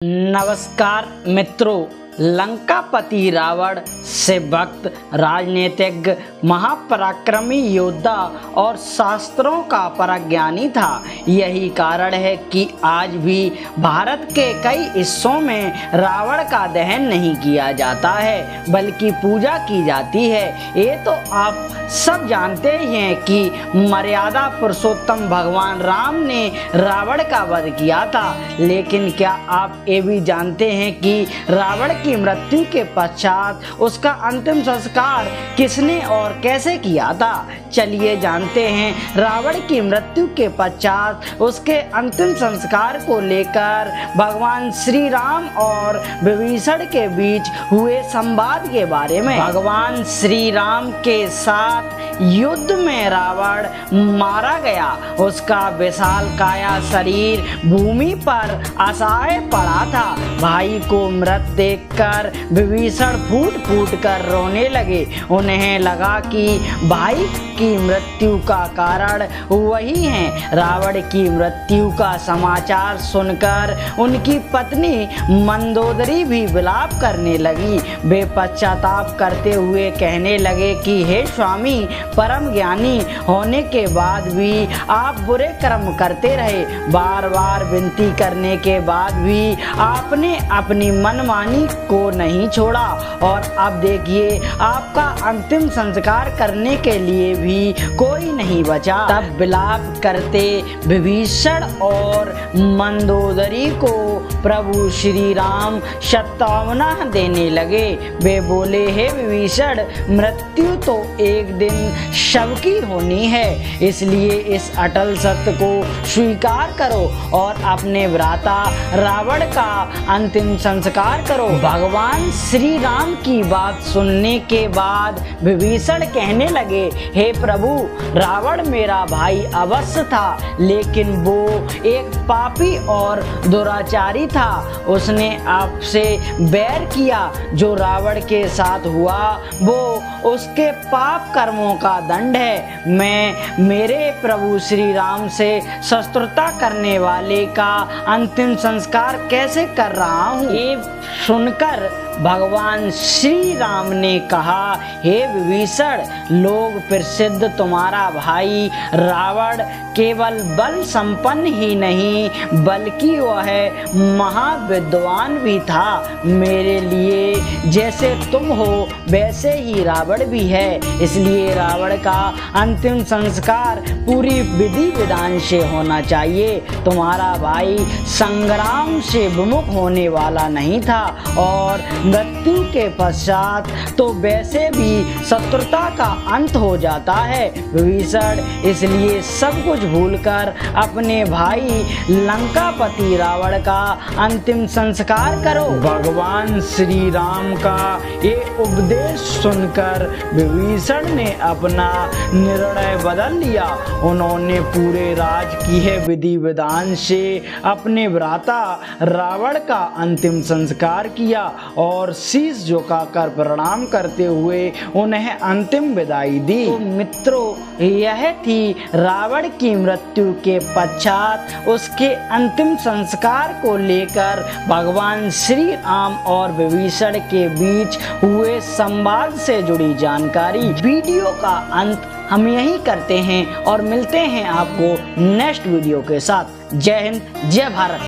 नमस्कार मित्रों, लंकापति रावण से भक्त राजनीतिज्ञ महापराक्रमी योद्धा और शास्त्रों का परज्ञानी था। यही कारण है कि आज भी भारत के कई हिस्सों में रावण का दहन नहीं किया जाता है बल्कि पूजा की जाती है। ये तो आप सब जानते ही हैं कि मर्यादा पुरुषोत्तम भगवान राम ने रावण का वध किया था, लेकिन क्या आप ये भी जानते हैं कि रावण की मृत्यु के पश्चात उसका अंतिम संस्कार किसने और कैसे किया था? चलिए जानते हैं। रावण की मृत्यु के पश्चात उसके अंतिम संस्कार को लेकर भगवान श्री राम और विभीषण के बीच हुए संवाद के बारे में। भगवान श्री राम के साथ युद्ध में रावण मारा गया। उसका विशाल काया शरीर भूमि पर असहाय पड़ा था। भाई को मृत देखकर विभीषण फूट फूट कर रोने लगे। उन्हें लगा कि भाई की मृत्यु का कारण वही है। रावण की मृत्यु का समाचार सुनकर उनकी पत्नी मंदोदरी भी विलाप करने लगी। वे पश्चाताप करते हुए कहने लगे कि हे स्वामी, परम ज्ञानी होने के बाद भी आप बुरे कर्म करते रहे। बार बार विनती करने के बाद भी आपने अपनी मनमानी को नहीं छोड़ा और अब देखिए आपका अंतिम संस्कार करने के लिए भी कोई नहीं बचा। तब विलाप करते विभीषण और मंदोदरी को प्रभु श्री राम सांत्वना देने लगे। वे बोले, हे विभीषण, मृत्यु तो एक दिन सबकी होनी है, इसलिए इस अटल सत्य को स्वीकार करो और अपने भ्राता रावण का अंतिम संस्कार करो। भगवान श्री राम की बात सुनने के बाद विभीषण कहने लगे, हे प्रभु, रावण मेरा भाई अवश्य था, लेकिन वो एक पापी और दुराचारी था। उसने आपसे बैर किया। जो रावण के साथ हुआ वो उसके पाप कर्मों का दंड है। मैं मेरे प्रभु श्री राम से शत्रुता करने वाले का अंतिम संस्कार कैसे कर रहा हूँ? ये सुनकर भगवान श्री राम ने कहा, हे विभीषण, लोग प्रसिद्ध तुम्हारा भाई रावण केवल बल संपन्न ही नहीं बल्कि वह महाविद्वान भी था। मेरे लिए जैसे तुम हो वैसे ही रावण भी है, इसलिए रावण का अंतिम संस्कार पूरी विधि विधान से होना चाहिए। तुम्हारा भाई संग्राम से विमुख होने वाला नहीं था और मृत्यु के पश्चात तो वैसे भी शत्रुता का अंत हो जाता है। विभीषण, इसलिए सब कुछ भूलकर अपने भाई लंकापति रावण का अंतिम संस्कार करो। भगवान श्री राम का ये उपदेश सुनकर विभीषण ने अपना निर्णय बदल लिया। उन्होंने पूरे राजकीय विधि विधान से अपने भ्राता रावण का अंतिम संस्कार किया और शीश झुकाकर प्रणाम करते हुए उन्हें अंतिम विदाई दी। तो मित्रों, यह थी रावण की मृत्यु के पश्चात उसके अंतिम संस्कार को लेकर भगवान श्री राम और विभीषण के बीच हुए संवाद से जुड़ी जानकारी। वीडियो का अंत हम यही करते हैं और मिलते हैं आपको नेक्स्ट वीडियो के साथ। जय हिंद, जय भारत।